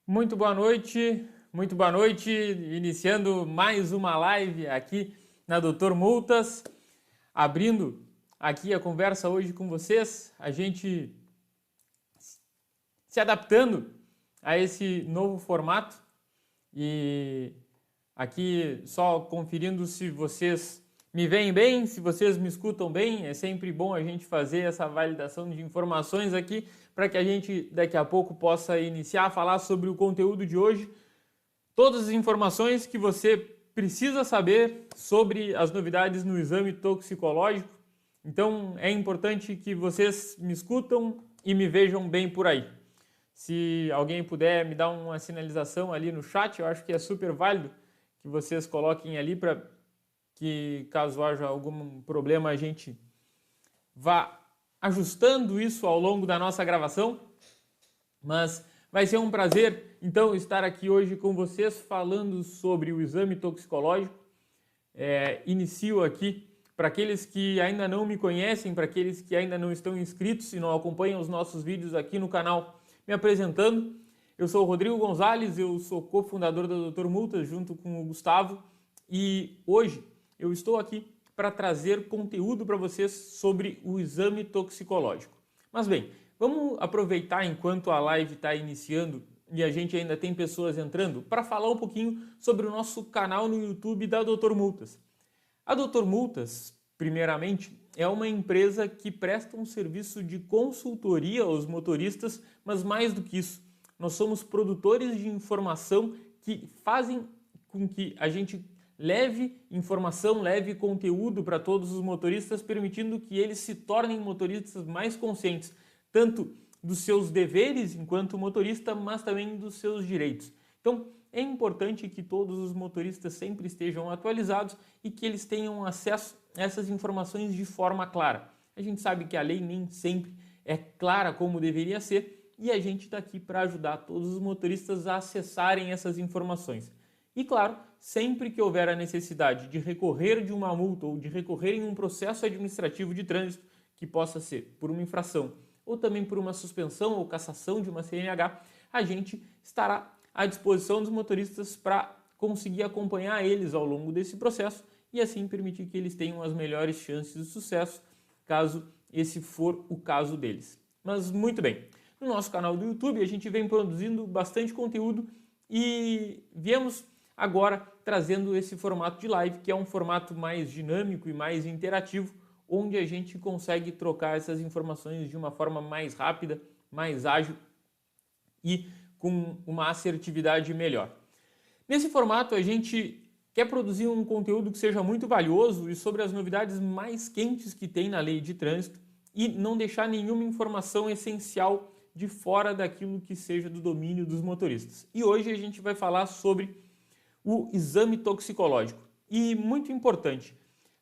Muito boa noite, iniciando mais uma live aqui na Doutor Multas, abrindo aqui a conversa hoje com vocês, a gente se adaptando a esse novo formato e aqui só conferindo se vocês me veem bem, se vocês me escutam bem. É sempre bom a gente fazer essa validação de informações aqui para que a gente daqui a pouco possa iniciar a falar sobre o conteúdo de hoje. Todas as informações que você precisa saber sobre as novidades no exame toxicológico. Então é importante que vocês me escutam e me vejam bem por aí. Se alguém puder me dar uma sinalização ali no chat, eu acho que é super válido que vocês coloquem ali para que, caso haja algum problema, a gente vá ajustando isso ao longo da nossa gravação. Mas vai ser um prazer, então, estar aqui hoje com vocês falando sobre o exame toxicológico. Inicio aqui, para aqueles que ainda não me conhecem, para aqueles que ainda não estão inscritos e não acompanham os nossos vídeos aqui no canal, me apresentando. Eu sou o Rodrigo Gonzalez, eu sou cofundador da Doutor Multas junto com o Gustavo e hoje eu estou aqui para trazer conteúdo para vocês sobre o exame toxicológico. Mas bem, vamos aproveitar enquanto a live está iniciando e a gente ainda tem pessoas entrando para falar um pouquinho sobre o nosso canal no YouTube da Doutor Multas. A Doutor Multas, primeiramente, é uma empresa que presta um serviço de consultoria aos motoristas, mas mais do que isso, nós somos produtores de informação que fazem com que a gente leve informação, leve conteúdo para todos os motoristas, permitindo que eles se tornem motoristas mais conscientes, tanto dos seus deveres enquanto motorista, mas também dos seus direitos. Então, é importante que todos os motoristas sempre estejam atualizados e que eles tenham acesso a essas informações de forma clara. A gente sabe que a lei nem sempre é clara como deveria ser e a gente está aqui para ajudar todos os motoristas a acessarem essas informações. E claro, sempre que houver a necessidade de recorrer de uma multa ou de recorrer em um processo administrativo de trânsito, que possa ser por uma infração ou também por uma suspensão ou cassação de uma CNH, a gente estará à disposição dos motoristas para conseguir acompanhar eles ao longo desse processo e assim permitir que eles tenham as melhores chances de sucesso, caso esse for o caso deles. Mas muito bem, no nosso canal do YouTube a gente vem produzindo bastante conteúdo e viemos agora trazendo esse formato de live, que é um formato mais dinâmico e mais interativo, onde a gente consegue trocar essas informações de uma forma mais rápida, mais ágil e com uma assertividade melhor. Nesse formato a gente quer produzir um conteúdo que seja muito valioso e sobre as novidades mais quentes que tem na lei de trânsito e não deixar nenhuma informação essencial de fora daquilo que seja do domínio dos motoristas. E hoje a gente vai falar sobre o exame toxicológico. E muito importante,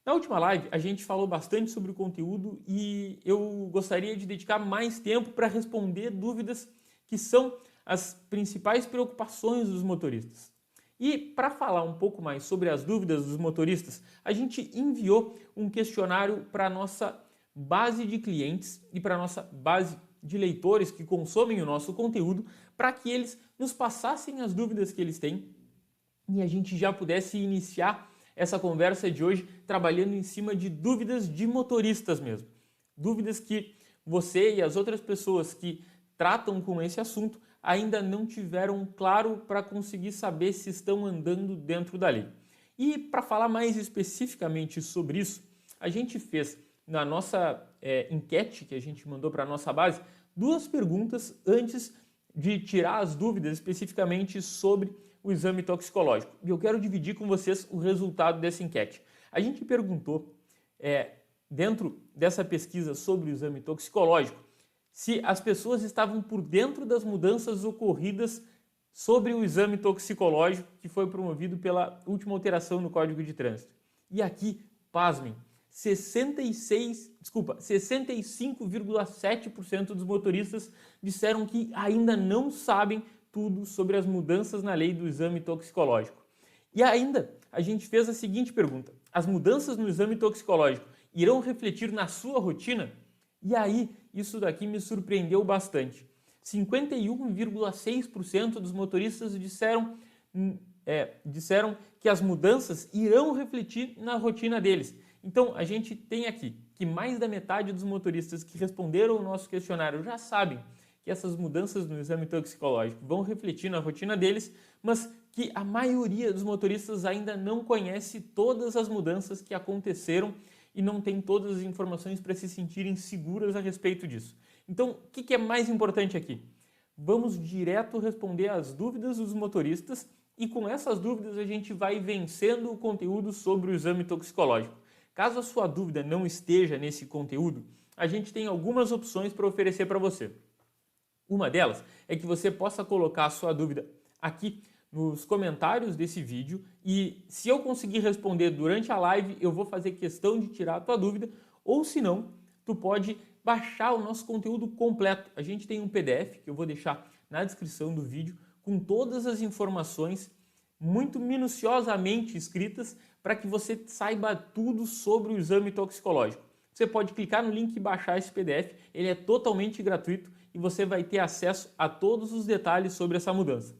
na última live a gente falou bastante sobre o conteúdo e eu gostaria de dedicar mais tempo para responder dúvidas que são as principais preocupações dos motoristas. E para falar um pouco mais sobre as dúvidas dos motoristas, a gente enviou um questionário para a nossa base de clientes e para a nossa base de leitores que consomem o nosso conteúdo, para que eles nos passassem as dúvidas que eles têm e a gente já pudesse iniciar essa conversa de hoje trabalhando em cima de dúvidas de motoristas mesmo. Dúvidas que você e as outras pessoas que tratam com esse assunto ainda não tiveram claro para conseguir saber se estão andando dentro da lei. E para falar mais especificamente sobre isso, a gente fez na nossa enquete que a gente mandou para a nossa base 2 perguntas antes de tirar as dúvidas especificamente sobre o exame toxicológico. E eu quero dividir com vocês o resultado dessa enquete. A gente perguntou, dentro dessa pesquisa sobre o exame toxicológico, se as pessoas estavam por dentro das mudanças ocorridas sobre o exame toxicológico que foi promovido pela última alteração no Código de Trânsito. E aqui, pasmem, 65,7% dos motoristas disseram que ainda não sabem tudo sobre as mudanças na lei do exame toxicológico. E ainda, a gente fez a seguinte pergunta: as mudanças no exame toxicológico irão refletir na sua rotina? E aí, isso daqui me surpreendeu bastante. 51,6% dos motoristas disseram que as mudanças irão refletir na rotina deles. Então, a gente tem aqui que mais da metade dos motoristas que responderam ao nosso questionário já sabem que essas mudanças no exame toxicológico vão refletir na rotina deles, mas que a maioria dos motoristas ainda não conhece todas as mudanças que aconteceram e não tem todas as informações para se sentirem seguras a respeito disso. Então, o que é mais importante aqui? Vamos direto responder às dúvidas dos motoristas e com essas dúvidas a gente vai vencendo o conteúdo sobre o exame toxicológico. Caso a sua dúvida não esteja nesse conteúdo, a gente tem algumas opções para oferecer para você. Uma delas é que você possa colocar a sua dúvida aqui nos comentários desse vídeo e se eu conseguir responder durante a live, eu vou fazer questão de tirar a tua dúvida, ou se não, tu pode baixar o nosso conteúdo completo. A gente tem um PDF que eu vou deixar na descrição do vídeo com todas as informações muito minuciosamente escritas para que você saiba tudo sobre o exame toxicológico. Você pode clicar no link e baixar esse PDF, ele é totalmente gratuito e você vai ter acesso a todos os detalhes sobre essa mudança.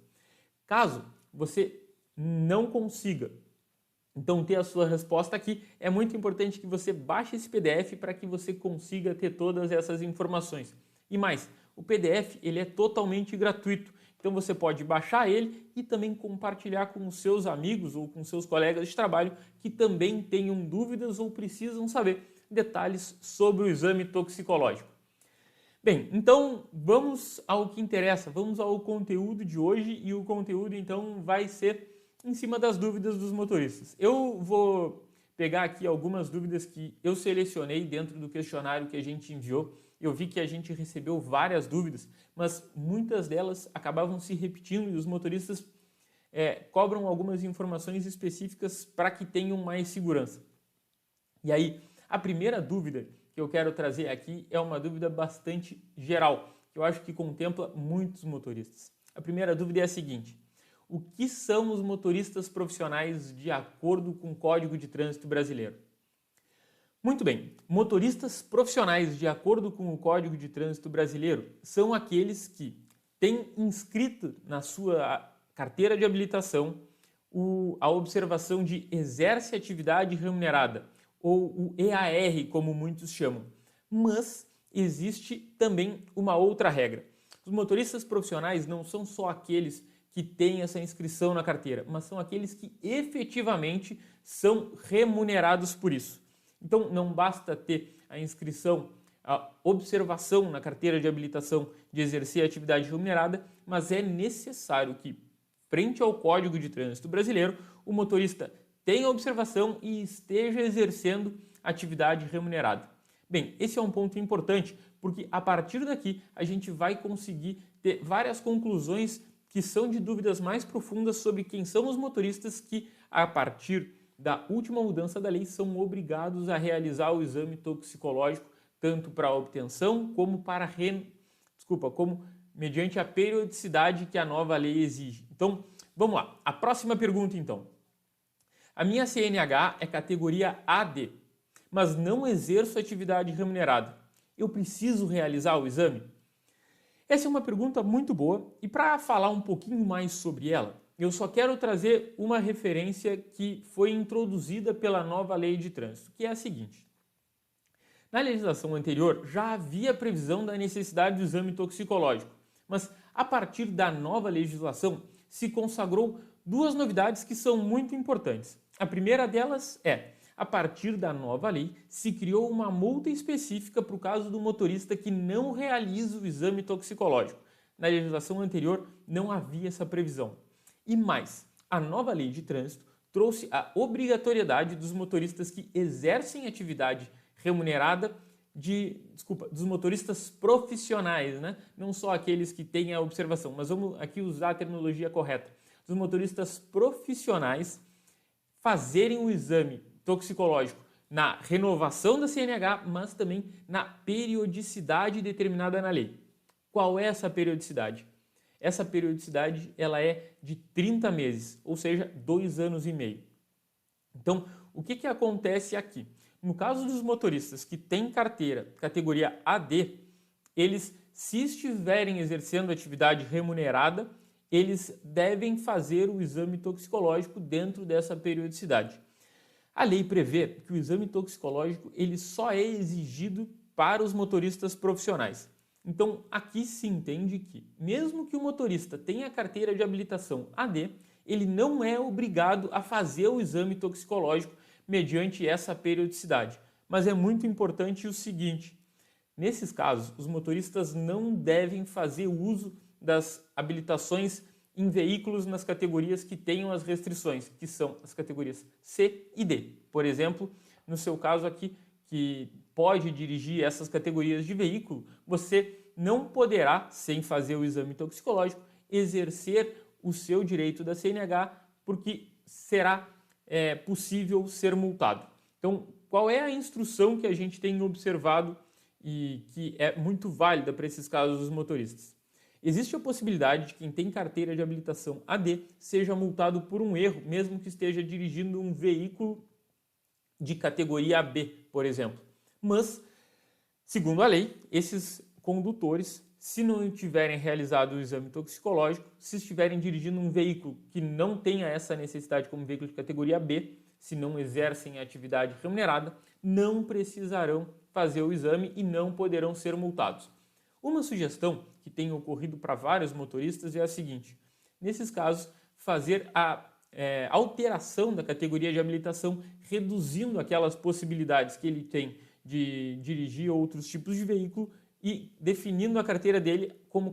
Caso você não consiga, então, ter a sua resposta aqui, é muito importante que você baixe esse PDF para que você consiga ter todas essas informações. E mais, o PDF ele é totalmente gratuito, então você pode baixar ele e também compartilhar com os seus amigos ou com seus colegas de trabalho que também tenham dúvidas ou precisam saber detalhes sobre o exame toxicológico. Bem, então vamos ao que interessa, vamos ao conteúdo de hoje e o conteúdo então vai ser em cima das dúvidas dos motoristas. Eu vou pegar aqui algumas dúvidas que eu selecionei dentro do questionário que a gente enviou. Eu vi que a gente recebeu várias dúvidas, mas muitas delas acabavam se repetindo e os motoristas cobram algumas informações específicas para que tenham mais segurança. E aí, a primeira dúvida que eu quero trazer aqui é uma dúvida bastante geral, que eu acho que contempla muitos motoristas. A primeira dúvida é a seguinte: o que são os motoristas profissionais de acordo com o Código de Trânsito Brasileiro? Muito bem, motoristas profissionais de acordo com o Código de Trânsito Brasileiro são aqueles que têm inscrito na sua carteira de habilitação a observação de exerce atividade remunerada, ou o EAR, como muitos chamam. Mas existe também uma outra regra. Os motoristas profissionais não são só aqueles que têm essa inscrição na carteira, mas são aqueles que efetivamente são remunerados por isso. Então, não basta ter a inscrição, a observação na carteira de habilitação de exercer atividade remunerada, mas é necessário que, frente ao Código de Trânsito Brasileiro, o motorista tenha observação e esteja exercendo atividade remunerada. Bem, esse é um ponto importante, porque a partir daqui a gente vai conseguir ter várias conclusões que são de dúvidas mais profundas sobre quem são os motoristas que, a partir da última mudança da lei, são obrigados a realizar o exame toxicológico, tanto para a obtenção como para como mediante a periodicidade que a nova lei exige. Então, vamos lá. A próxima pergunta, então. A minha CNH é categoria AD, mas não exerço atividade remunerada. Eu preciso realizar o exame? Essa é uma pergunta muito boa e para falar um pouquinho mais sobre ela, eu só quero trazer uma referência que foi introduzida pela nova lei de trânsito, que é a seguinte. Na legislação anterior já havia previsão da necessidade do exame toxicológico, mas a partir da nova legislação se consagrou duas novidades que são muito importantes. A primeira delas é: a partir da nova lei, se criou uma multa específica para o caso do motorista que não realiza o exame toxicológico. Na legislação anterior, não havia essa previsão. E mais, a nova lei de trânsito trouxe a obrigatoriedade dos motoristas que exercem atividade remunerada dos motoristas profissionais, né? Não só aqueles que têm a observação, mas vamos aqui usar a terminologia correta. Dos motoristas profissionais fazerem o exame toxicológico na renovação da CNH, mas também na periodicidade determinada na lei. Qual é essa periodicidade? Essa periodicidade ela é de 30 meses, ou seja, 2 anos e meio. Então, o que acontece aqui? No caso dos motoristas que têm carteira categoria AD, eles se estiverem exercendo atividade remunerada, eles devem fazer o exame toxicológico dentro dessa periodicidade. A lei prevê que o exame toxicológico ele só é exigido para os motoristas profissionais. Então, aqui se entende que, mesmo que o motorista tenha carteira de habilitação AD, ele não é obrigado a fazer o exame toxicológico mediante essa periodicidade. Mas é muito importante o seguinte: nesses casos, os motoristas não devem fazer uso das habilitações em veículos nas categorias que tenham as restrições, que são as categorias C e D. Por exemplo, no seu caso aqui, que pode dirigir essas categorias de veículo, você não poderá, sem fazer o exame toxicológico, exercer o seu direito da CNH, porque será possível ser multado. Então, qual é a instrução que a gente tem observado e que é muito válida para esses casos dos motoristas? Existe a possibilidade de quem tem carteira de habilitação AD seja multado por um erro, mesmo que esteja dirigindo um veículo de categoria B, por exemplo. Mas, segundo a lei, esses condutores, se não tiverem realizado o exame toxicológico, se estiverem dirigindo um veículo que não tenha essa necessidade como veículo de categoria B, se não exercem atividade remunerada, não precisarão fazer o exame e não poderão ser multados. Uma sugestão que tem ocorrido para vários motoristas é a seguinte: nesses casos, fazer a alteração da categoria de habilitação, reduzindo aquelas possibilidades que ele tem de dirigir outros tipos de veículo e definindo a carteira dele como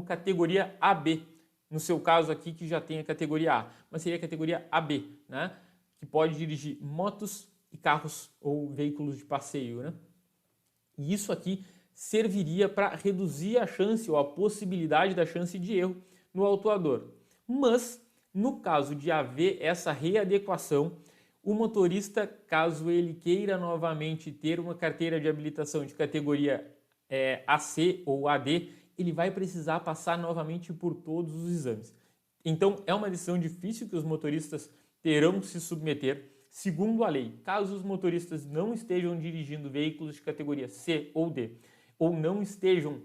categoria AB. No seu caso aqui, que já tem a categoria A, mas seria a categoria AB, né? Que pode dirigir motos e carros ou veículos de passeio, né? E isso aqui serviria para reduzir a chance ou a possibilidade da chance de erro no autuador. Mas, no caso de haver essa readequação, o motorista, caso ele queira novamente ter uma carteira de habilitação de categoria AC ou AD, ele vai precisar passar novamente por todos os exames. Então, é uma decisão difícil que os motoristas terão que se submeter. Segundo a lei, caso os motoristas não estejam dirigindo veículos de categoria C ou D, ou não estejam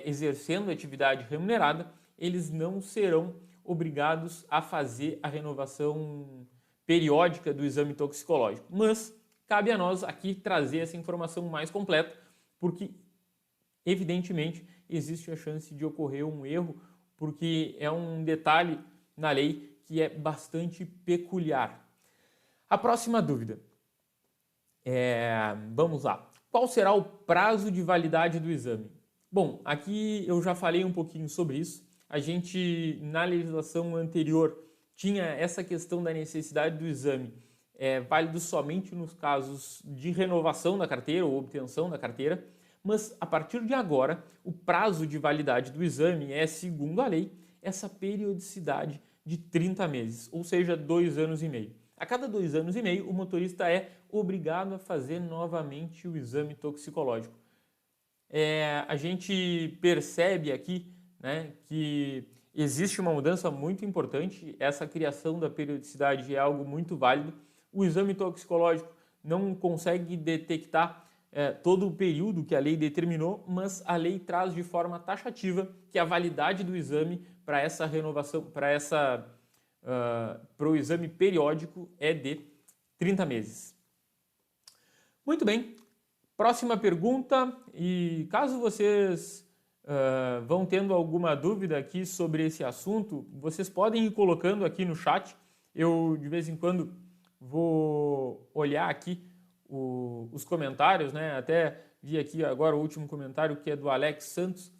exercendo atividade remunerada, eles não serão obrigados a fazer a renovação periódica do exame toxicológico. Mas cabe a nós aqui trazer essa informação mais completa, porque evidentemente existe a chance de ocorrer um erro, porque é um detalhe na lei que é bastante peculiar. A próxima dúvida. Vamos lá. Qual será o prazo de validade do exame? Bom, aqui eu já falei um pouquinho sobre isso. A gente, na legislação anterior, tinha essa questão da necessidade do exame válido somente nos casos de renovação da carteira ou obtenção da carteira, mas a partir de agora, o prazo de validade do exame é, segundo a lei, essa periodicidade de 30 meses, ou seja, 2 anos e meio. A cada 2 anos e meio, o motorista é obrigado a fazer novamente o exame toxicológico. A gente percebe aqui, né, que existe uma mudança muito importante, essa criação da periodicidade é algo muito válido. O exame toxicológico não consegue detectar todo o período que a lei determinou, mas a lei traz de forma taxativa que a validade do exame para essa renovação, para o exame periódico é de 30 meses. Muito bem, próxima pergunta, e caso vocês vão tendo alguma dúvida aqui sobre esse assunto, vocês podem ir colocando aqui no chat. Eu de vez em quando vou olhar aqui os comentários, né? Até vi aqui agora o último comentário que é do Alex Santos.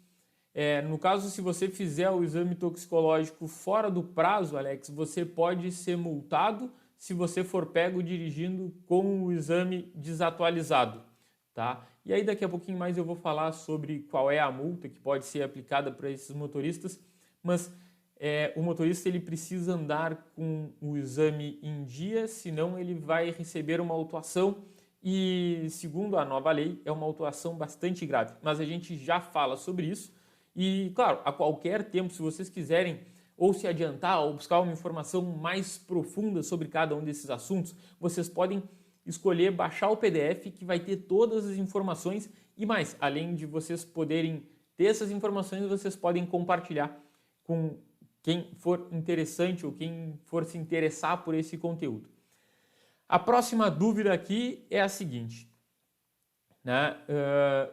No caso, se você fizer o exame toxicológico fora do prazo, Alex, você pode ser multado se você for pego dirigindo com o exame desatualizado, tá? E aí daqui a pouquinho mais eu vou falar sobre qual é a multa que pode ser aplicada para esses motoristas, mas o motorista ele precisa andar com o exame em dia, senão ele vai receber uma autuação e, segundo a nova lei, é uma autuação bastante grave. Mas a gente já fala sobre isso e, claro, a qualquer tempo, se vocês quiserem ou se adiantar ou buscar uma informação mais profunda sobre cada um desses assuntos, vocês podem escolher baixar o PDF que vai ter todas as informações E mais, além de vocês poderem ter essas informações, vocês podem compartilhar com quem for interessante ou quem for se interessar por esse conteúdo. A próxima dúvida aqui é a seguinte, né?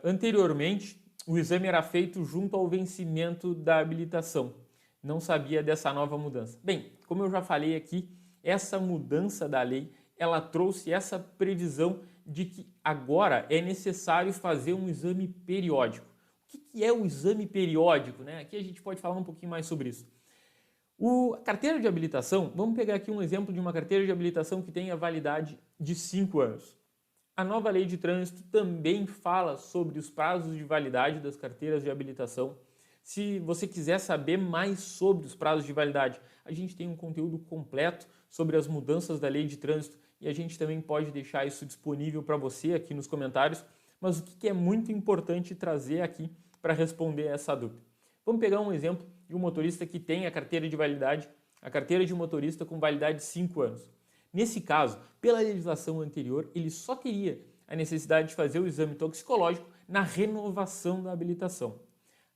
Anteriormente, o exame era feito junto ao vencimento da habilitação. Não sabia dessa nova mudança. Bem, como eu já falei aqui, essa mudança da lei, ela trouxe essa previsão de que agora é necessário fazer um exame periódico. O que é o exame periódico, né? Aqui a gente pode falar um pouquinho mais sobre isso. A carteira de habilitação, vamos pegar aqui um exemplo de uma carteira de habilitação que tem a validade de 5 anos. A nova lei de trânsito também fala sobre os prazos de validade das carteiras de habilitação. Se você quiser saber mais sobre os prazos de validade, a gente tem um conteúdo completo sobre as mudanças da lei de trânsito e a gente também pode deixar isso disponível para você aqui nos comentários. Mas o que é muito importante trazer aqui para responder essa dúvida? Vamos pegar um exemplo de um motorista que tem a carteira de validade, a carteira de motorista com validade de 5 anos. Nesse caso, pela legislação anterior, ele só teria a necessidade de fazer o exame toxicológico na renovação da habilitação.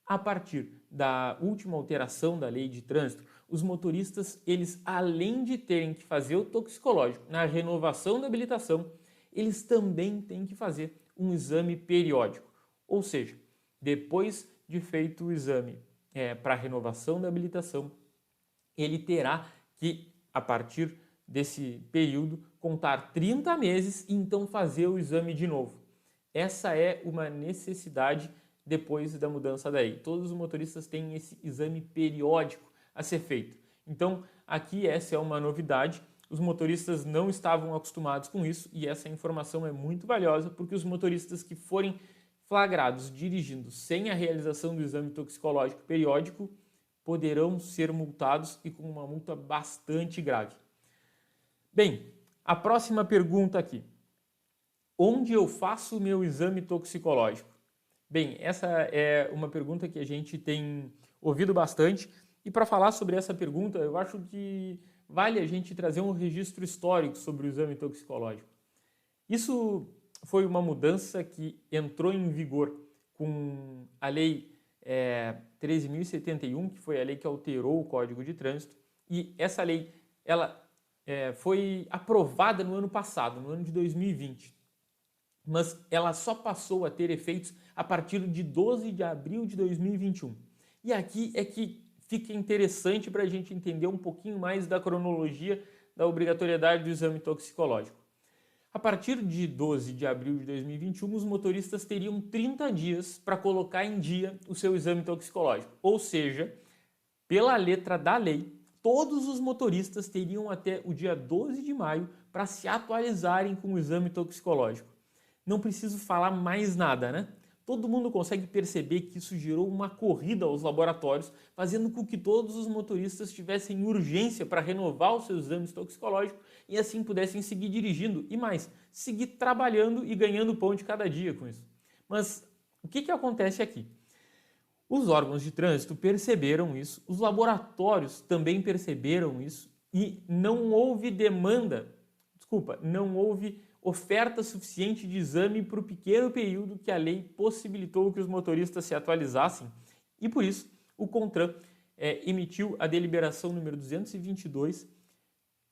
A partir da última alteração da lei de trânsito, os motoristas, eles além de terem que fazer o toxicológico na renovação da habilitação, eles também têm que fazer um exame periódico. Ou seja, depois de feito o exame para renovação da habilitação, ele terá que, a partir desse período, contar 30 meses e então fazer o exame de novo. Essa é uma necessidade depois da mudança da lei. Todos os motoristas têm esse exame periódico a ser feito. Então, aqui essa é uma novidade. Os motoristas não estavam acostumados com isso e essa informação é muito valiosa porque os motoristas que forem flagrados dirigindo sem a realização do exame toxicológico periódico poderão ser multados e com uma multa bastante grave. Bem, a próxima pergunta aqui. Onde eu faço o meu exame toxicológico? Bem, essa é uma pergunta que a gente tem ouvido bastante e para falar sobre essa pergunta, eu acho que vale a gente trazer um registro histórico sobre o exame toxicológico. Isso foi uma mudança que entrou em vigor com a Lei 13.071, que foi a lei que alterou o Código de Trânsito, e essa lei ela foi aprovada no ano passado, no ano de 2020, mas ela só passou a ter efeitos a partir de 12 de abril de 2021. E aqui é que fica interessante para a gente entender um pouquinho mais da cronologia da obrigatoriedade do exame toxicológico. A partir de 12 de abril de 2021, os motoristas teriam 30 dias para colocar em dia o seu exame toxicológico. Ou seja, pela letra da lei, todos os motoristas teriam até o dia 12 de maio para se atualizarem com o exame toxicológico. Não preciso falar mais nada, né? Todo mundo consegue perceber que isso gerou uma corrida aos laboratórios, fazendo com que todos os motoristas tivessem urgência para renovar os seus exames toxicológicos e assim pudessem seguir dirigindo e mais, seguir trabalhando e ganhando pão de cada dia com isso. Mas o que acontece aqui? Os órgãos de trânsito perceberam isso, os laboratórios também perceberam isso e não houve não houve oferta suficiente de exame para o pequeno período que a lei possibilitou que os motoristas se atualizassem e por isso o CONTRAN emitiu a deliberação número 222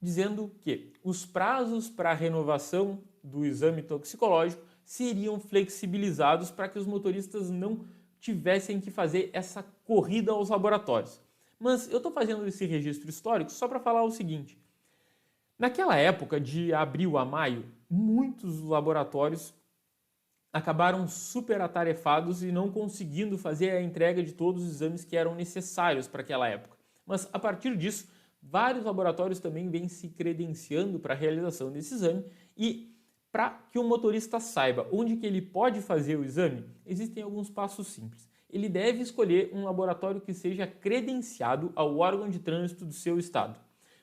dizendo que os prazos para a renovação do exame toxicológico seriam flexibilizados para que os motoristas não tivessem que fazer essa corrida aos laboratórios. Mas eu estou fazendo esse registro histórico só para falar o seguinte. Naquela época, de abril a maio, muitos laboratórios acabaram super atarefados e não conseguindo fazer a entrega de todos os exames que eram necessários para aquela época. Mas a partir disso, vários laboratórios também vêm se credenciando para a realização desse exame e para que o motorista saiba onde que ele pode fazer o exame, existem alguns passos simples. Ele deve escolher um laboratório que seja credenciado ao órgão de trânsito do seu estado.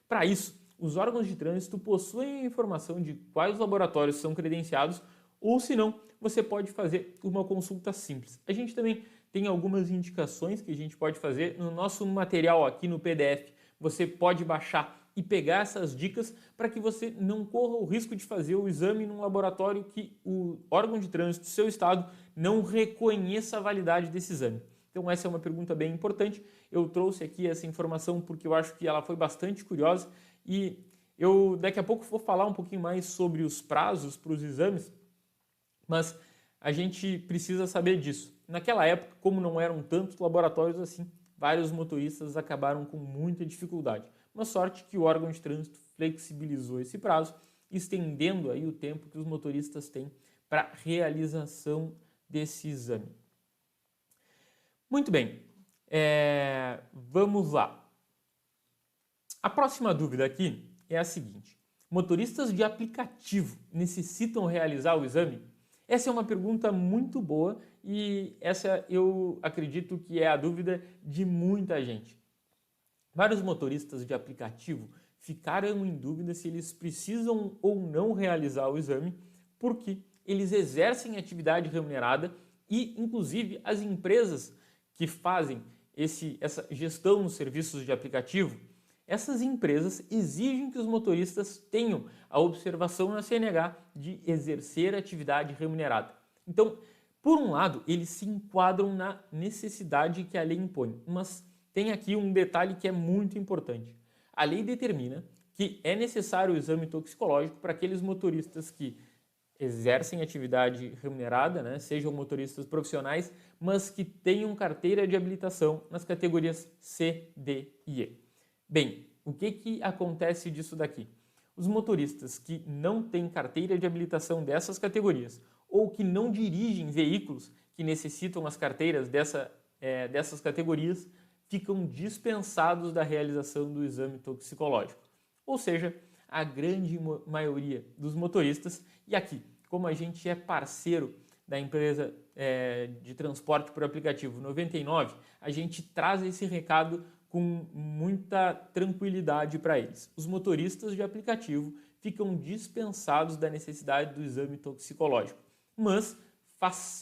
Para isso, os órgãos de trânsito possuem a informação de quais laboratórios são credenciados ou, se não, você pode fazer uma consulta simples. A gente também tem algumas indicações que a gente pode fazer no nosso material aqui no PDF. Você pode baixar e pegar essas dicas para que você não corra o risco de fazer o exame num laboratório que o órgão de trânsito do seu estado não reconheça a validade desse exame. Então essa é uma pergunta bem importante. Eu trouxe aqui essa informação porque eu acho que ela foi bastante curiosa e eu daqui a pouco vou falar um pouquinho mais sobre os prazos para os exames, mas a gente precisa saber disso. Naquela época, como não eram tantos laboratórios assim, vários motoristas acabaram com muita dificuldade. Uma sorte que o órgão de trânsito flexibilizou esse prazo, estendendo aí o tempo que os motoristas têm para realização desse exame. Muito bem, vamos lá. A próxima dúvida aqui é a seguinte: motoristas de aplicativo necessitam realizar o exame? Essa é uma pergunta muito boa e essa eu acredito que é a dúvida de muita gente. Vários motoristas de aplicativo ficaram em dúvida se eles precisam ou não realizar o exame, porque eles exercem atividade remunerada e, inclusive, as empresas que fazem essa gestão dos serviços de aplicativo, essas empresas exigem que os motoristas tenham a observação na CNH de exercer atividade remunerada. Então, por um lado, eles se enquadram na necessidade que a lei impõe, mas tem aqui um detalhe que é muito importante. A lei determina que é necessário o exame toxicológico para aqueles motoristas que exercem atividade remunerada, né, sejam motoristas profissionais, mas que tenham carteira de habilitação nas categorias C, D e E. Bem, o que acontece disso daqui? Os motoristas que não têm carteira de habilitação dessas categorias ou que não dirigem veículos que necessitam as carteiras dessas categorias ficam dispensados da realização do exame toxicológico. Ou seja, a grande maioria dos motoristas, e aqui, como a gente é parceiro da empresa de transporte por aplicativo 99, a gente traz esse recado com muita tranquilidade para eles. Os motoristas de aplicativo ficam dispensados da necessidade do exame toxicológico, mas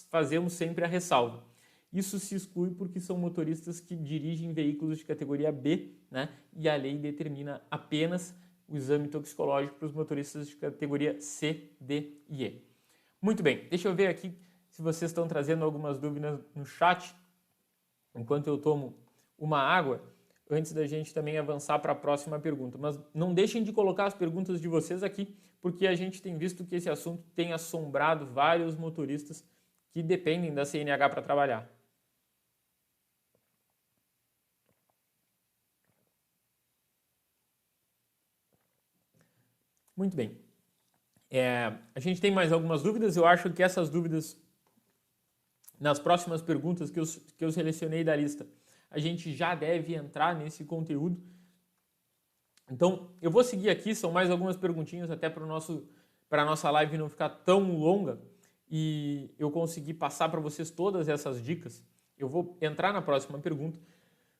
fazemos sempre a ressalva. Isso se exclui porque são motoristas que dirigem veículos de categoria B, né? E a lei determina apenas o exame toxicológico para os motoristas de categoria C, D e E. Muito bem, deixa eu ver aqui se vocês estão trazendo algumas dúvidas no chat, enquanto eu tomo uma água, antes da gente também avançar para a próxima pergunta. Mas não deixem de colocar as perguntas de vocês aqui, porque a gente tem visto que esse assunto tem assombrado vários motoristas que dependem da CNH para trabalhar. Muito bem. A gente tem mais algumas dúvidas. Eu acho que essas dúvidas, nas próximas perguntas que eu selecionei da lista, a gente já deve entrar nesse conteúdo. Então, eu vou seguir aqui, são mais algumas perguntinhas até para a nossa live não ficar tão longa e eu conseguir passar para vocês todas essas dicas. Eu vou entrar na próxima pergunta,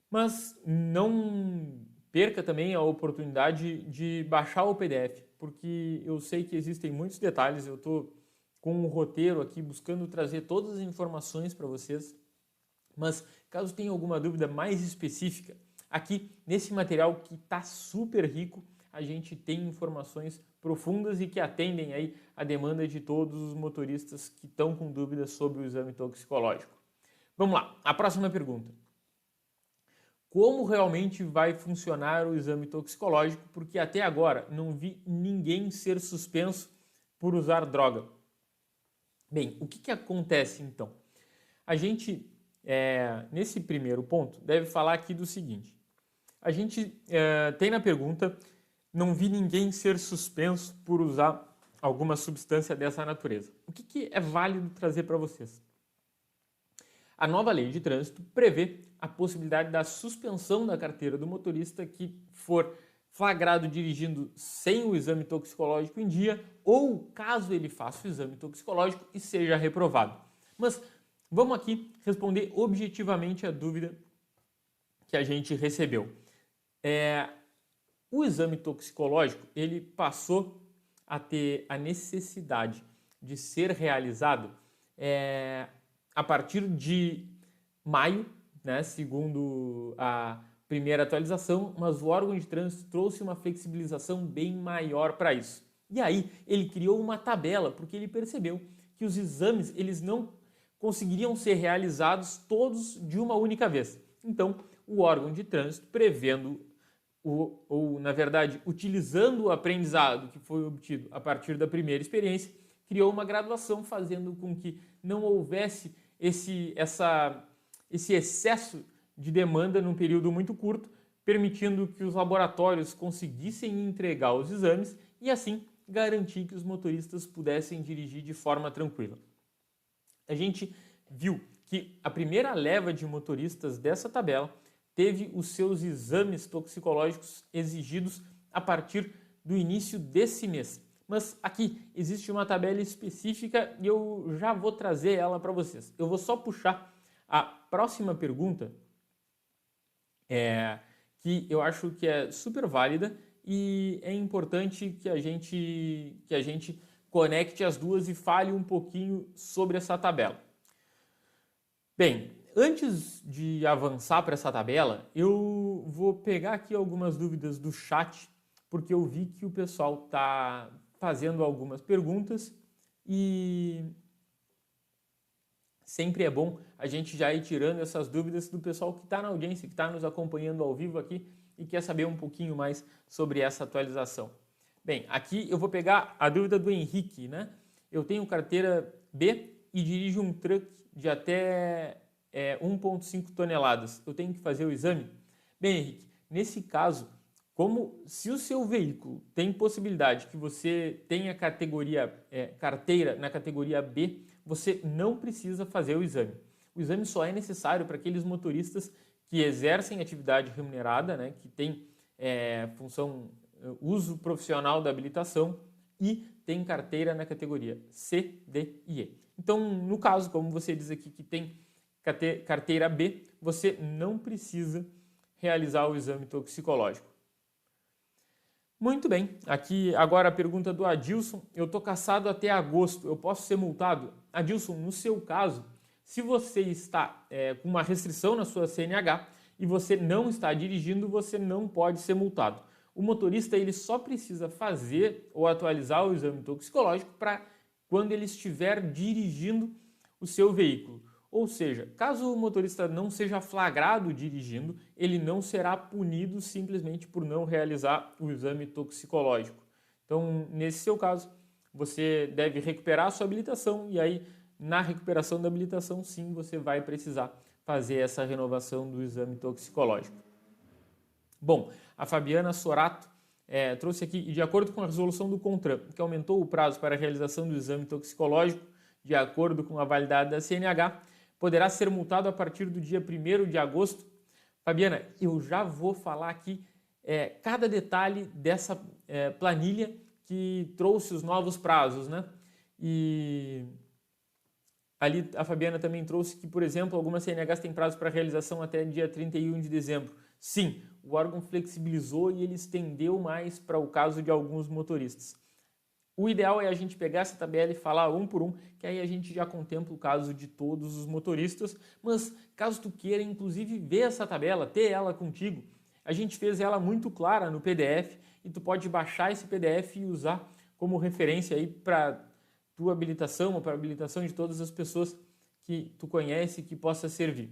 mas não perca também a oportunidade de baixar o PDF, porque eu sei que existem muitos detalhes, eu estou com um roteiro aqui buscando trazer todas as informações para vocês, mas caso tenha alguma dúvida mais específica, aqui nesse material que está super rico, a gente tem informações profundas e que atendem aí a demanda de todos os motoristas que estão com dúvidas sobre o exame toxicológico. Vamos lá, a próxima pergunta. Como realmente vai funcionar o exame toxicológico? Porque até agora não vi ninguém ser suspenso por usar droga. Bem, o que acontece então? A gente, nesse primeiro ponto, deve falar aqui do seguinte. A gente tem na pergunta, não vi ninguém ser suspenso por usar alguma substância dessa natureza. O que é válido trazer para vocês? A nova lei de trânsito prevê a possibilidade da suspensão da carteira do motorista que for flagrado dirigindo sem o exame toxicológico em dia ou caso ele faça o exame toxicológico e seja reprovado. Mas vamos aqui responder objetivamente a dúvida que a gente recebeu. O exame toxicológico ele passou a ter a necessidade de ser realizado a partir de maio, né, segundo a primeira atualização, mas o órgão de trânsito trouxe uma flexibilização bem maior para isso. E aí ele criou uma tabela, porque ele percebeu que os exames eles não conseguiriam ser realizados todos de uma única vez. Então, o órgão de trânsito, prevendo ou na verdade, utilizando o aprendizado que foi obtido a partir da primeira experiência, criou uma graduação fazendo com que não houvesse esse excesso de demanda num período muito curto, permitindo que os laboratórios conseguissem entregar os exames e assim garantir que os motoristas pudessem dirigir de forma tranquila. A gente viu que a primeira leva de motoristas dessa tabela teve os seus exames toxicológicos exigidos a partir do início desse mês. Mas aqui existe uma tabela específica e eu já vou trazer ela para vocês. Eu vou só puxar a próxima pergunta, que eu acho que é super válida e é importante que a gente conecte as duas e fale um pouquinho sobre essa tabela. Bem, antes de avançar para essa tabela, eu vou pegar aqui algumas dúvidas do chat, porque eu vi que o pessoal está fazendo algumas perguntas e sempre é bom a gente já ir tirando essas dúvidas do pessoal que está na audiência, que está nos acompanhando ao vivo aqui e quer saber um pouquinho mais sobre essa atualização. Bem, aqui eu vou pegar a dúvida do Henrique, né? Eu tenho carteira B e dirijo um truck de até 1,5 toneladas. Eu tenho que fazer o exame? Bem, Henrique, nesse caso, se o seu veículo tem possibilidade que você tenha carteira na categoria B, você não precisa fazer o exame. O exame só é necessário para aqueles motoristas que exercem atividade remunerada, né, que tem uso profissional da habilitação e tem carteira na categoria C, D e E. Então, no caso, como você diz aqui que tem carteira B, você não precisa realizar o exame toxicológico. Muito bem, aqui agora a pergunta do Adilson. Eu estou cassado até agosto, eu posso ser multado? Adilson, no seu caso, se você está com uma restrição na sua CNH e você não está dirigindo, você não pode ser multado. O motorista ele só precisa fazer ou atualizar o exame toxicológico para quando ele estiver dirigindo o seu veículo. Ou seja, caso o motorista não seja flagrado dirigindo, ele não será punido simplesmente por não realizar o exame toxicológico. Então, nesse seu caso, você deve recuperar a sua habilitação e aí, na recuperação da habilitação, sim, você vai precisar fazer essa renovação do exame toxicológico. Bom, a Fabiana Sorato trouxe aqui, e de acordo com a resolução do CONTRAN, que aumentou o prazo para a realização do exame toxicológico, de acordo com a validade da CNH, poderá ser multado a partir do dia 1º de agosto. Fabiana, eu já vou falar aqui cada detalhe dessa planilha que trouxe os novos prazos, né? E ali a Fabiana também trouxe que, por exemplo, algumas CNHs têm prazo para realização até dia 31 de dezembro. Sim, o órgão flexibilizou e ele estendeu mais para o caso de alguns motoristas. O ideal é a gente pegar essa tabela e falar um por um, que aí a gente já contempla o caso de todos os motoristas, mas caso tu queira, inclusive, ver essa tabela, ter ela contigo, a gente fez ela muito clara no PDF e tu pode baixar esse PDF e usar como referência aí para tua habilitação ou para a habilitação de todas as pessoas que tu conhece que possa servir.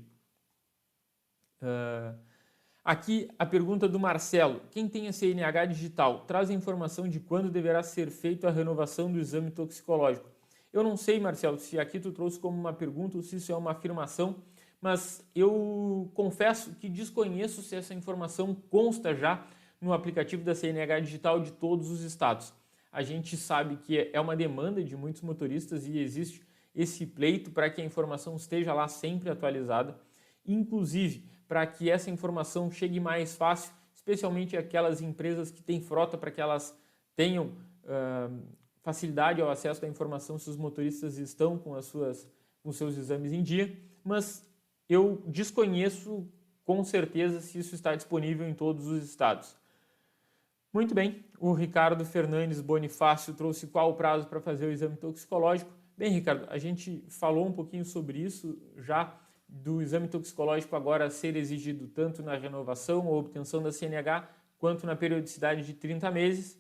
Aqui a pergunta do Marcelo. Quem tem a CNH digital traz a informação de quando deverá ser feita a renovação do exame toxicológico. Eu não sei, Marcelo, se aqui tu trouxe como uma pergunta ou se isso é uma afirmação, mas eu confesso que desconheço se essa informação consta já no aplicativo da CNH digital de todos os estados. A gente sabe que é uma demanda de muitos motoristas e existe esse pleito para que a informação esteja lá sempre atualizada, inclusive para que essa informação chegue mais fácil, especialmente aquelas empresas que têm frota, para que elas tenham facilidade ao acesso à informação se os motoristas estão com os seus exames em dia, mas eu desconheço com certeza se isso está disponível em todos os estados. Muito bem, o Ricardo Fernandes Bonifácio trouxe qual o prazo para fazer o exame toxicológico. Bem, Ricardo, a gente falou um pouquinho sobre isso já, do exame toxicológico agora ser exigido tanto na renovação ou obtenção da CNH, quanto na periodicidade de 30 meses.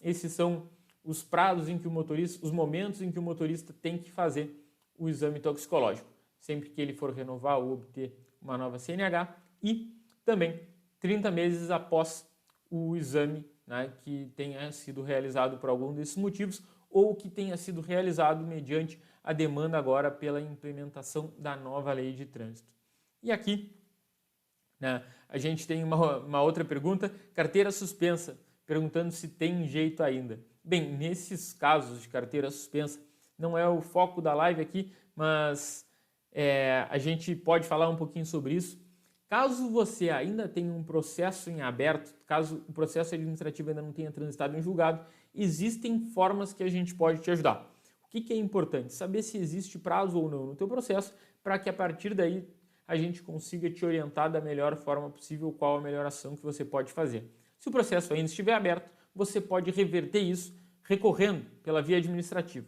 Esses são os prazos em que os momentos em que o motorista tem que fazer o exame toxicológico. sempre que ele for renovar ou obter uma nova CNH, e também 30 meses após o exame, né, que tenha sido realizado por algum desses motivos ou que tenha sido realizado mediante a demanda agora pela implementação da nova lei de trânsito. E aqui, né, a gente tem uma outra pergunta, carteira suspensa, perguntando se tem jeito ainda. Bem, nesses casos de carteira suspensa, não é o foco da live aqui, mas a gente pode falar um pouquinho sobre isso. Caso você ainda tenha um processo em aberto, caso o processo administrativo ainda não tenha transitado em julgado, existem formas que a gente pode te ajudar. O que é importante? Saber se existe prazo ou não no teu processo, para que a partir daí a gente consiga te orientar da melhor forma possível qual a melhor ação que você pode fazer. Se o processo ainda estiver aberto, você pode reverter isso recorrendo pela via administrativa,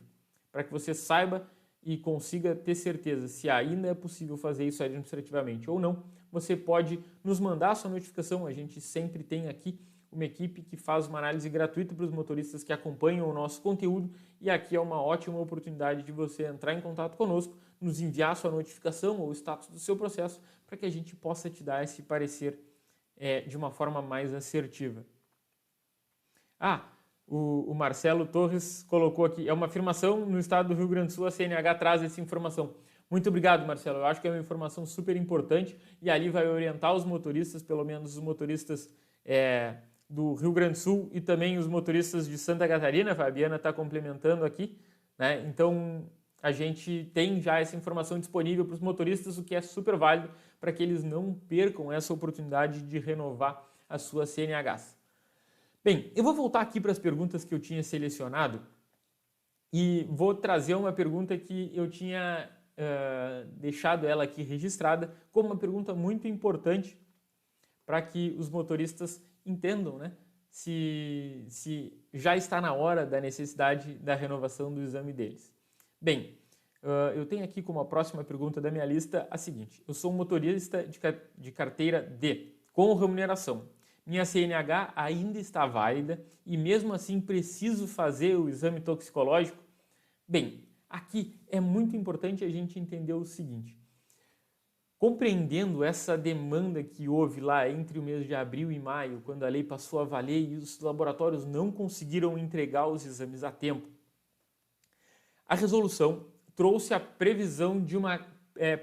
para que você saiba e consiga ter certeza se ainda é possível fazer isso administrativamente ou não. Você pode nos mandar a sua notificação, a gente sempre tem aqui uma equipe que faz uma análise gratuita para os motoristas que acompanham o nosso conteúdo, e aqui é uma ótima oportunidade de você entrar em contato conosco, nos enviar a sua notificação ou o status do seu processo, para que a gente possa te dar esse parecer de uma forma mais assertiva. O Marcelo Torres colocou aqui, é uma afirmação no estado do Rio Grande do Sul, a CNH traz essa informação. Muito obrigado, Marcelo, eu acho que é uma informação super importante e ali vai orientar os motoristas, pelo menos os motoristas do Rio Grande do Sul e também os motoristas de Santa Catarina, a Fabiana está complementando aqui, né? Então a gente tem já essa informação disponível para os motoristas, o que é super válido para que eles não percam essa oportunidade de renovar as suas CNHs. Bem, eu vou voltar aqui para as perguntas que eu tinha selecionado e vou trazer uma pergunta que eu tinha deixado ela aqui registrada como uma pergunta muito importante para que os motoristas entendam, né, se já está na hora da necessidade da renovação do exame deles. Bem, eu tenho aqui como a próxima pergunta da minha lista a seguinte: eu sou um motorista de carteira D, com remuneração. Minha CNH ainda está válida e mesmo assim preciso fazer o exame toxicológico? Bem, aqui é muito importante a gente entender o seguinte: compreendendo essa demanda que houve lá entre o mês de abril e maio, quando a lei passou a valer e os laboratórios não conseguiram entregar os exames a tempo, a resolução trouxe a previsão de uma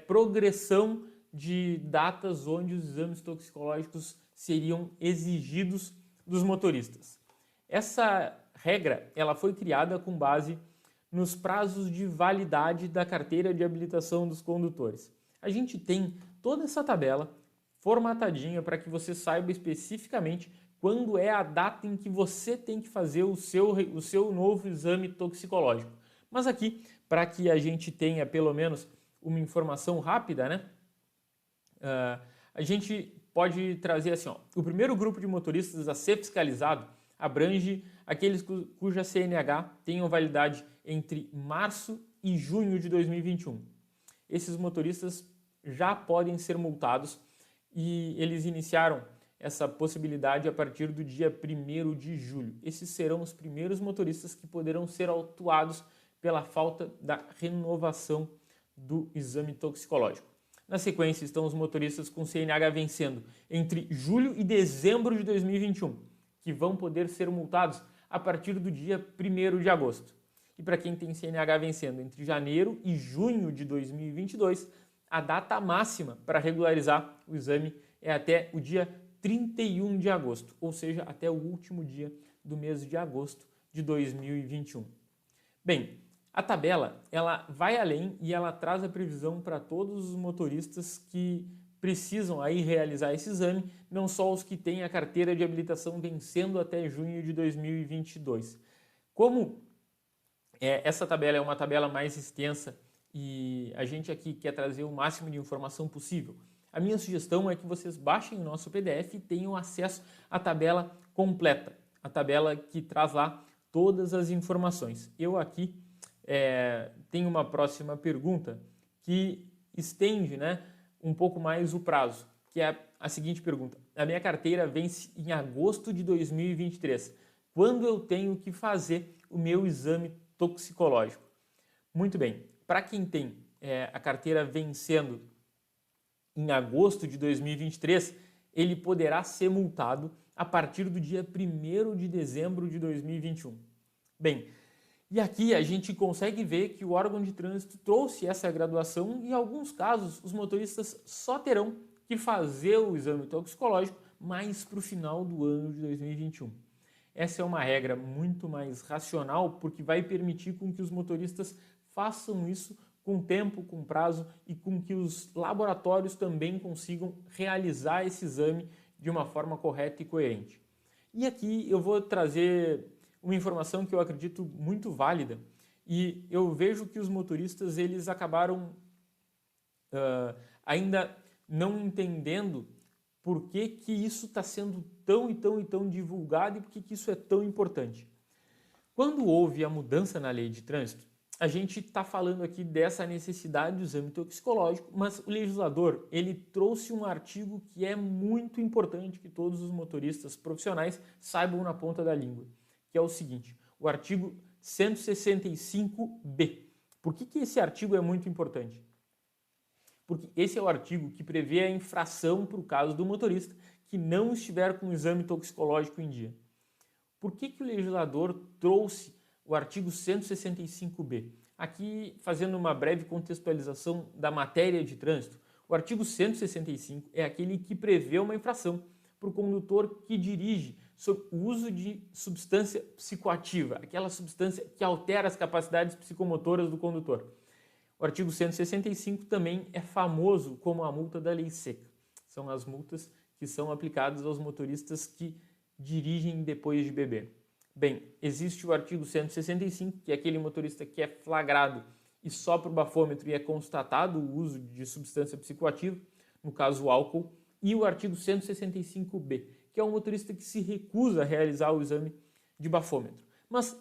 progressão de datas onde os exames toxicológicos seriam exigidos dos motoristas. Essa regra ela foi criada com base nos prazos de validade da carteira de habilitação dos condutores. A gente tem toda essa tabela formatadinha para que você saiba especificamente quando é a data em que você tem que fazer o seu novo exame toxicológico. Mas aqui, para que a gente tenha pelo menos uma informação rápida, né? A gente pode trazer assim, o primeiro grupo de motoristas a ser fiscalizado abrange aqueles cuja CNH tenham validade entre março e junho de 2021. Esses motoristas já podem ser multados e eles iniciaram essa possibilidade a partir do dia 1º de julho. Esses serão os primeiros motoristas que poderão ser autuados pela falta da renovação do exame toxicológico. Na sequência estão os motoristas com CNH vencendo entre julho e dezembro de 2021, que vão poder ser multados a partir do dia 1º de agosto. E para quem tem CNH vencendo entre janeiro e junho de 2022, a data máxima para regularizar o exame é até o dia 31 de agosto, ou seja, até o último dia do mês de agosto de 2021. Bem, a tabela ela vai além e ela traz a previsão para todos os motoristas que precisam aí realizar esse exame, não só os que têm a carteira de habilitação vencendo até junho de 2022. Como essa tabela é uma tabela mais extensa e a gente aqui quer trazer o máximo de informação possível, a minha sugestão é que vocês baixem o nosso PDF e tenham acesso à tabela completa, a tabela que traz lá todas as informações. Eu aqui tenho uma próxima pergunta que estende, né, um pouco mais o prazo, que é a seguinte pergunta: a minha carteira vence em agosto de 2023. Quando eu tenho que fazer o meu exame toxicológico? Muito bem, para quem tem a carteira vencendo em agosto de 2023, ele poderá ser multado a partir do dia 1º de dezembro de 2021. Bem, e aqui a gente consegue ver que o órgão de trânsito trouxe essa graduação e, em alguns casos, os motoristas só terão que fazer o exame toxicológico mais para o final do ano de 2021. Essa é uma regra muito mais racional, porque vai permitir com que os motoristas façam isso com tempo, com prazo e com que os laboratórios também consigam realizar esse exame de uma forma correta e coerente. E aqui eu vou trazer uma informação que eu acredito muito válida e eu vejo que os motoristas eles acabaram ainda não entendendo por que isso está sendo tão divulgado e por que isso é tão importante. Quando houve a mudança na lei de trânsito, a gente está falando aqui dessa necessidade do exame toxicológico, mas o legislador ele trouxe um artigo que é muito importante que todos os motoristas profissionais saibam na ponta da língua, que é o seguinte, o artigo 165b. Por que esse artigo é muito importante? Porque esse é o artigo que prevê a infração para o caso do motorista que não estiver com o exame toxicológico em dia. Por que o legislador trouxe o artigo 165b? Aqui, fazendo uma breve contextualização da matéria de trânsito, o artigo 165 é aquele que prevê uma infração para o condutor que dirige sob o uso de substância psicoativa, aquela substância que altera as capacidades psicomotoras do condutor. O artigo 165 também é famoso como a multa da lei seca. São as multas que são aplicadas aos motoristas que dirigem depois de beber. Bem, existe o artigo 165, que é aquele motorista que é flagrado e sopra o bafômetro e é constatado o uso de substância psicoativa, no caso o álcool, e o artigo 165b, que é o motorista que se recusa a realizar o exame de bafômetro. Mas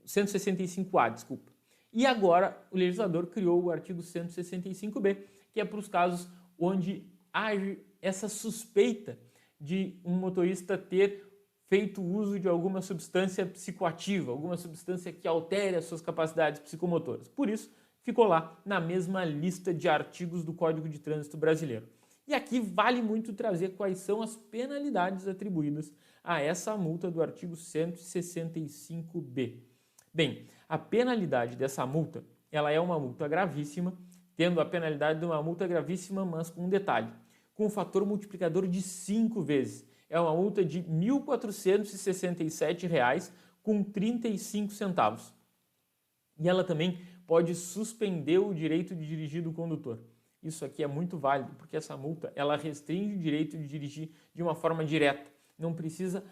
165a, desculpa. E agora o legislador criou o artigo 165b, que é para os casos onde age essa suspeita de um motorista ter feito uso de alguma substância psicoativa, alguma substância que altere as suas capacidades psicomotoras. Por isso, ficou lá na mesma lista de artigos do Código de Trânsito Brasileiro. E aqui vale muito trazer quais são as penalidades atribuídas a essa multa do artigo 165b. Bem, a penalidade dessa multa, ela é uma multa gravíssima, tendo a penalidade de uma multa gravíssima, mas com um detalhe, com um fator multiplicador de 5 vezes. É uma multa de R$ 1.467,35. E ela também pode suspender o direito de dirigir do condutor. Isso aqui é muito válido, porque essa multa ela restringe o direito de dirigir de uma forma direta. Não precisa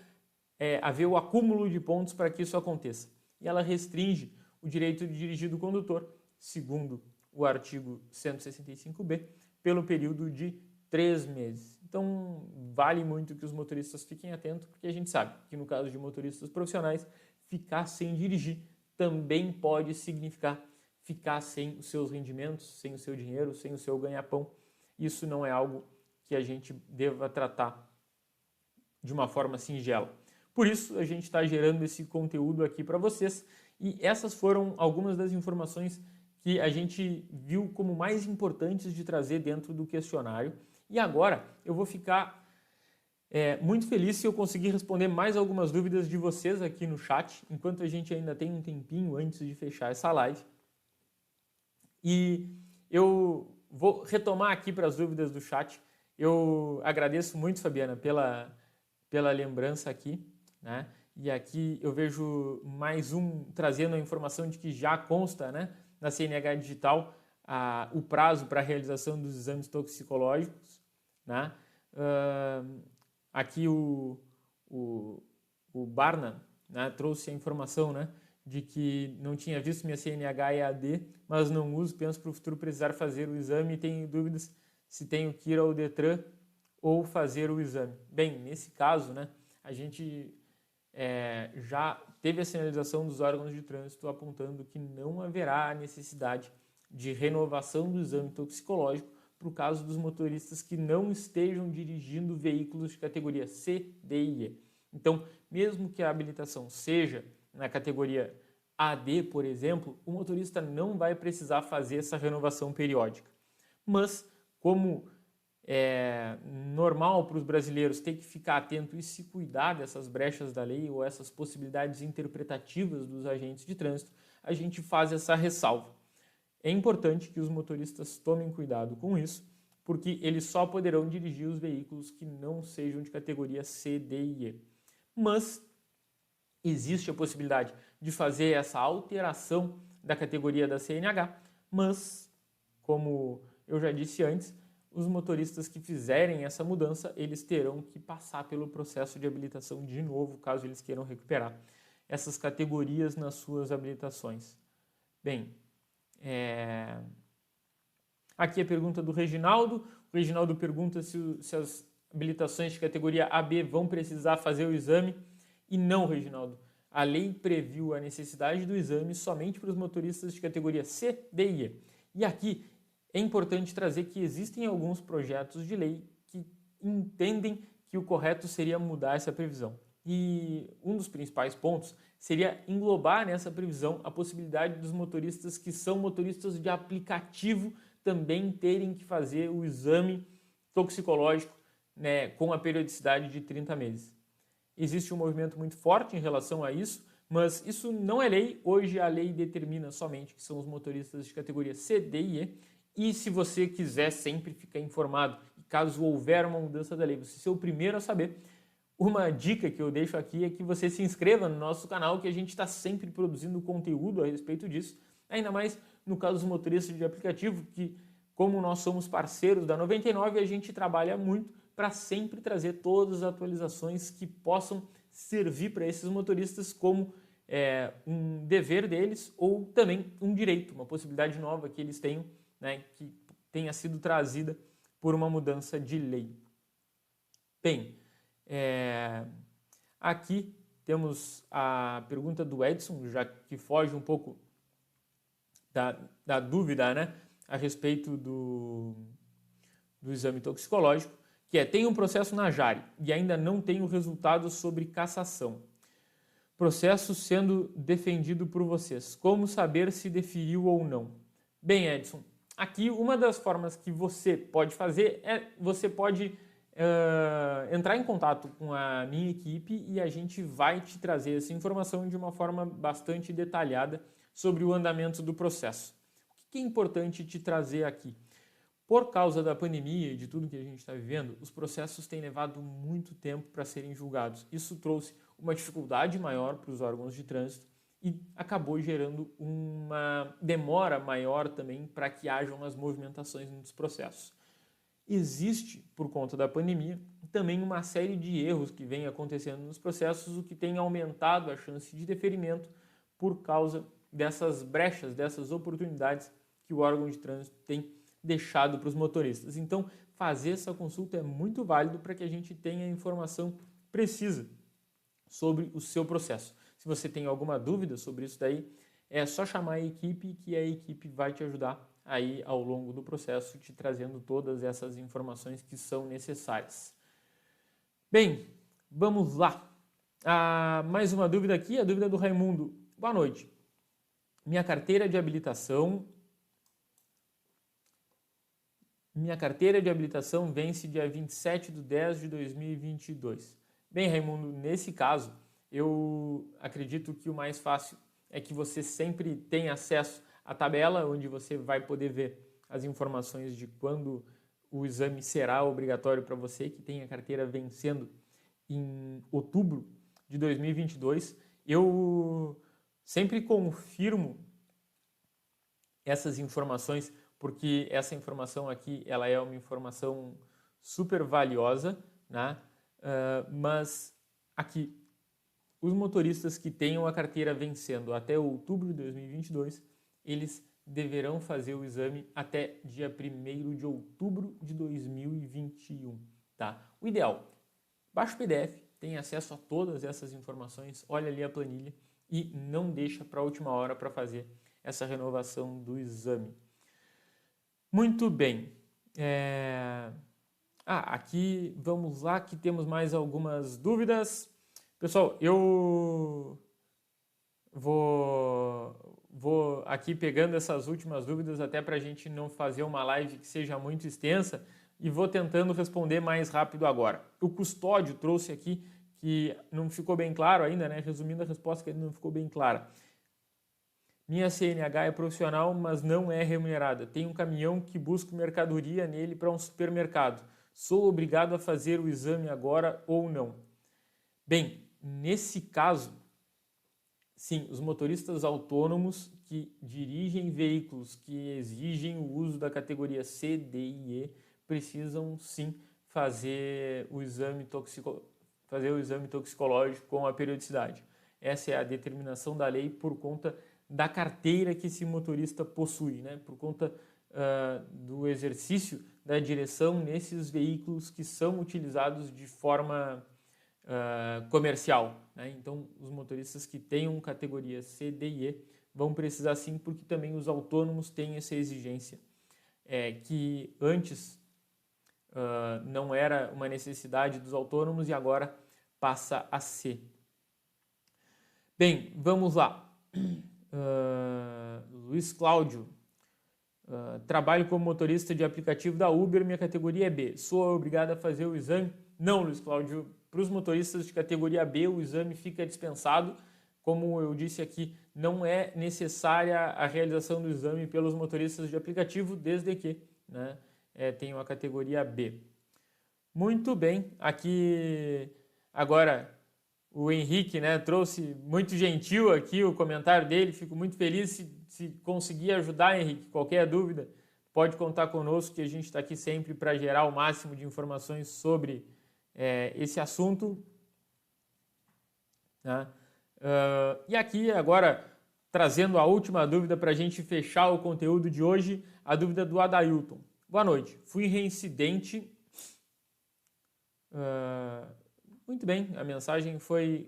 haver o acúmulo de pontos para que isso aconteça. E ela restringe o direito de dirigir do condutor, segundo o artigo 165b, pelo período de 3 meses. Então, vale muito que os motoristas fiquem atentos, porque a gente sabe que no caso de motoristas profissionais, ficar sem dirigir também pode significar ficar sem os seus rendimentos, sem o seu dinheiro, sem o seu ganha-pão. Isso não é algo que a gente deva tratar de uma forma singela. Por isso, a gente está gerando esse conteúdo aqui para vocês e essas foram algumas das informações que a gente viu como mais importantes de trazer dentro do questionário. E agora eu vou ficar muito feliz se eu conseguir responder mais algumas dúvidas de vocês aqui no chat, enquanto a gente ainda tem um tempinho antes de fechar essa live. E eu vou retomar aqui para as dúvidas do chat. Eu agradeço muito, Fabiana, pela lembrança aqui, né? E aqui eu vejo mais trazendo a informação de que já consta, né, na CNH Digital o prazo para a realização dos exames toxicológicos, né? Aqui o Barna, né, trouxe a informação, né, de que não tinha visto minha CNH EAD, mas não uso, penso para o futuro precisar fazer o exame e tenho dúvidas se tenho que ir ao Detran ou fazer o exame. Bem, nesse caso, né, a gente já teve a sinalização dos órgãos de trânsito apontando que não haverá necessidade de renovação do exame toxicológico para o caso dos motoristas que não estejam dirigindo veículos de categoria C, D e E. Então, mesmo que a habilitação seja na categoria AD, por exemplo, o motorista não vai precisar fazer essa renovação periódica. Mas, como é normal para os brasileiros ter que ficar atento e se cuidar dessas brechas da lei ou essas possibilidades interpretativas dos agentes de trânsito, a gente faz essa ressalva. É importante que os motoristas tomem cuidado com isso, porque eles só poderão dirigir os veículos que não sejam de categoria C, D e E. Mas existe a possibilidade de fazer essa alteração da categoria da CNH, mas, como eu já disse antes, os motoristas que fizerem essa mudança, eles terão que passar pelo processo de habilitação de novo, caso eles queiram recuperar essas categorias nas suas habilitações. Bem, aqui a pergunta do Reginaldo. O Reginaldo pergunta se as habilitações de categoria AB vão precisar fazer o exame. E não, Reginaldo. A lei previu a necessidade do exame somente para os motoristas de categoria C, D e E. E aqui é importante trazer que existem alguns projetos de lei que entendem que o correto seria mudar essa previsão. E um dos principais pontos seria englobar nessa previsão a possibilidade dos motoristas que são motoristas de aplicativo também terem que fazer o exame toxicológico, né, com a periodicidade de 30 meses. Existe um movimento muito forte em relação a isso, mas isso não é lei. Hoje a lei determina somente que são os motoristas de categoria C, D e E. E se você quiser sempre ficar informado, e caso houver uma mudança da lei, você ser o primeiro a saber, uma dica que eu deixo aqui é que você se inscreva no nosso canal, que a gente está sempre produzindo conteúdo a respeito disso. Ainda mais no caso dos motoristas de aplicativo, que como nós somos parceiros da 99, a gente trabalha muito para sempre trazer todas as atualizações que possam servir para esses motoristas como um dever deles ou também um direito, uma possibilidade nova que eles tenham, né, que tenha sido trazida por uma mudança de lei. Bem, aqui temos a pergunta do Edson, já que foge um pouco da dúvida, né, a respeito do exame toxicológico, que tem um processo na Jari e ainda não tem o resultado sobre cassação. Processo sendo defendido por vocês. Como saber se deferiu ou não? Bem, Edson, aqui uma das formas que você pode fazer você pode entrar em contato com a minha equipe e a gente vai te trazer essa informação de uma forma bastante detalhada sobre o andamento do processo. O que é importante te trazer aqui? Por causa da pandemia e de tudo que a gente está vivendo, os processos têm levado muito tempo para serem julgados. Isso trouxe uma dificuldade maior para os órgãos de trânsito e acabou gerando uma demora maior também para que hajam as movimentações nos processos. Existe, por conta da pandemia, também uma série de erros que vem acontecendo nos processos, o que tem aumentado a chance de deferimento por causa dessas brechas, dessas oportunidades que o órgão de trânsito tem deixado para os motoristas. Então, fazer essa consulta é muito válido para que a gente tenha informação precisa sobre o seu processo. Se você tem alguma dúvida sobre isso daí, é só chamar a equipe que a equipe vai te ajudar aí ao longo do processo, te trazendo todas essas informações que são necessárias. Bem, vamos lá. Mais uma dúvida aqui, a dúvida do Raimundo. Boa noite. Minha carteira de habilitação vence dia 27/10/2022. Bem, Raimundo, nesse caso, eu acredito que o mais fácil é que você sempre tenha acesso à tabela, onde você vai poder ver as informações de quando o exame será obrigatório para você, que tem a carteira vencendo em outubro de 2022. Eu sempre confirmo essas informações, porque essa informação aqui ela é uma informação super valiosa, né? Mas aqui, os motoristas que tenham a carteira vencendo até outubro de 2022, eles deverão fazer o exame até dia 1º de outubro de 2021. Tá? O ideal, baixa o PDF, tem acesso a todas essas informações, olha ali a planilha e não deixa para a última hora para fazer essa renovação do exame. Muito bem. Aqui, vamos lá, que temos mais algumas dúvidas. Pessoal, eu vou aqui pegando essas últimas dúvidas até para a gente não fazer uma live que seja muito extensa e vou tentando responder mais rápido agora. O Custódio trouxe aqui que não ficou bem claro ainda, né? Resumindo a resposta que ainda não ficou bem clara. Minha CNH é profissional, mas não é remunerada. Tenho um caminhão que busco mercadoria nele para um supermercado. Sou obrigado a fazer o exame agora ou não? Bem, nesse caso, sim, os motoristas autônomos que dirigem veículos que exigem o uso da categoria C, D e E precisam sim fazer o exame toxicológico com a periodicidade. Essa é a determinação da lei por conta da carteira que esse motorista possui, né? Por conta do exercício da direção nesses veículos que são utilizados de forma comercial, né? Então, os motoristas que tenham categoria C, D e E vão precisar sim, porque também os autônomos têm essa exigência, que antes não era uma necessidade dos autônomos e agora passa a ser. Bem, vamos lá. Luiz Cláudio, trabalho como motorista de aplicativo da Uber, minha categoria é B. Sou obrigado a fazer o exame? Não, Luiz Cláudio. Para os motoristas de categoria B, o exame fica dispensado. Como eu disse aqui, não é necessária a realização do exame pelos motoristas de aplicativo, desde que, né, tenham a categoria B. Muito bem, aqui agora o Henrique, né, trouxe muito gentil aqui o comentário dele, fico muito feliz se conseguir ajudar, Henrique. Qualquer dúvida, pode contar conosco, que a gente está aqui sempre para gerar o máximo de informações sobre esse assunto, né? E aqui agora, trazendo a última dúvida para a gente fechar o conteúdo de hoje, a dúvida do Adailton. Boa noite, fui reincidente. Muito bem, a mensagem foi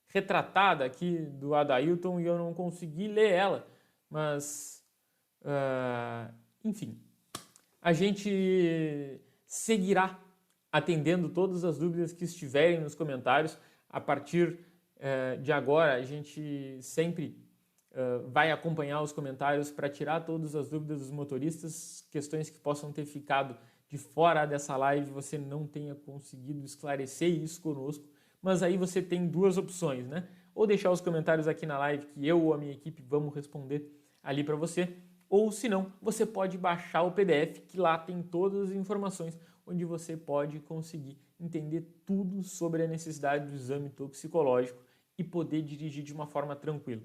retratada aqui do Adailton e eu não consegui ler ela, mas, enfim, a gente seguirá atendendo todas as dúvidas que estiverem nos comentários. A partir de agora, a gente sempre vai acompanhar os comentários para tirar todas as dúvidas dos motoristas, questões que possam ter ficado de fora dessa live, você não tenha conseguido esclarecer isso conosco, mas aí você tem duas opções, né? Ou deixar os comentários aqui na live que eu ou a minha equipe vamos responder ali para você, ou se não, você pode baixar o PDF, que lá tem todas as informações, onde você pode conseguir entender tudo sobre a necessidade do exame toxicológico e poder dirigir de uma forma tranquila.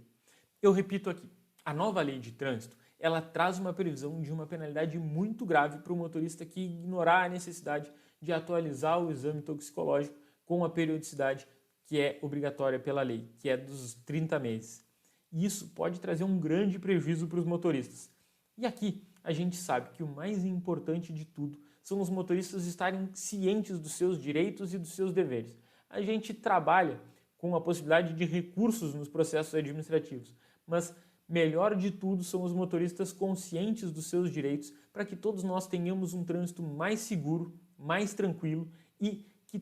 Eu repito aqui, a nova lei de trânsito, ela traz uma previsão de uma penalidade muito grave para o motorista que ignorar a necessidade de atualizar o exame toxicológico com a periodicidade que é obrigatória pela lei, que é dos 30 meses. E isso pode trazer um grande prejuízo para os motoristas. E aqui a gente sabe que o mais importante de tudo são os motoristas estarem cientes dos seus direitos e dos seus deveres. A gente trabalha com a possibilidade de recursos nos processos administrativos, mas melhor de tudo são os motoristas conscientes dos seus direitos para que todos nós tenhamos um trânsito mais seguro, mais tranquilo e que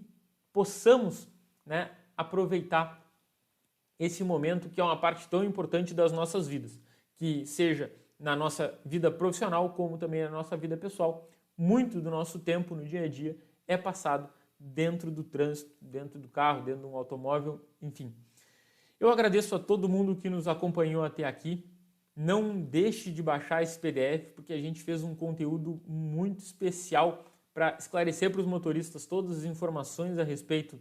possamos, né, aproveitar esse momento que é uma parte tão importante das nossas vidas, que seja na nossa vida profissional como também na nossa vida pessoal. Muito do nosso tempo no dia a dia é passado dentro do trânsito, dentro do carro, dentro de um automóvel, enfim. Eu agradeço a todo mundo que nos acompanhou até aqui. Não deixe de baixar esse PDF, porque a gente fez um conteúdo muito especial para esclarecer para os motoristas todas as informações a respeito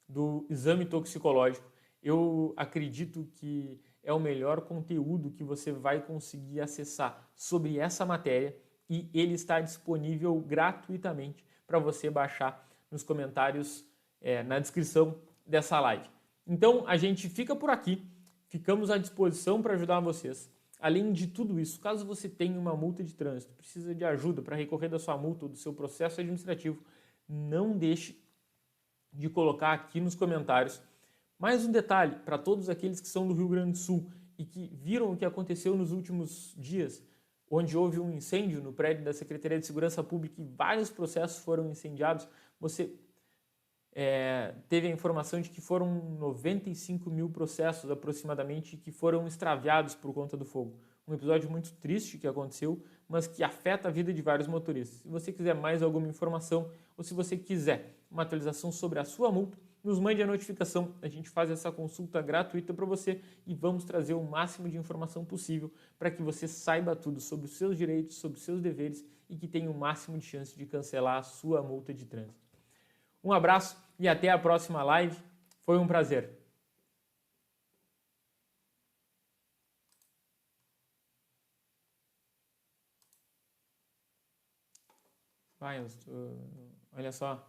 do exame toxicológico. Eu acredito que é o melhor conteúdo que você vai conseguir acessar sobre essa matéria e ele está disponível gratuitamente para você baixar nos comentários, na descrição dessa live. Então, a gente fica por aqui, ficamos à disposição para ajudar vocês. Além de tudo isso, caso você tenha uma multa de trânsito, precisa de ajuda para recorrer da sua multa ou do seu processo administrativo, não deixe de colocar aqui nos comentários. Mais um detalhe para todos aqueles que são do Rio Grande do Sul e que viram o que aconteceu nos últimos dias, onde houve um incêndio no prédio da Secretaria de Segurança Pública e vários processos foram incendiados. Você teve a informação de que foram 95 mil processos aproximadamente que foram extraviados por conta do fogo. Um episódio muito triste que aconteceu, mas que afeta a vida de vários motoristas. Se você quiser mais alguma informação ou se você quiser uma atualização sobre a sua multa, nos mande a notificação, a gente faz essa consulta gratuita para você e vamos trazer o máximo de informação possível para que você saiba tudo sobre os seus direitos, sobre os seus deveres e que tenha o máximo de chance de cancelar a sua multa de trânsito. Um abraço e até a próxima live. Foi um prazer. Vai, olha só.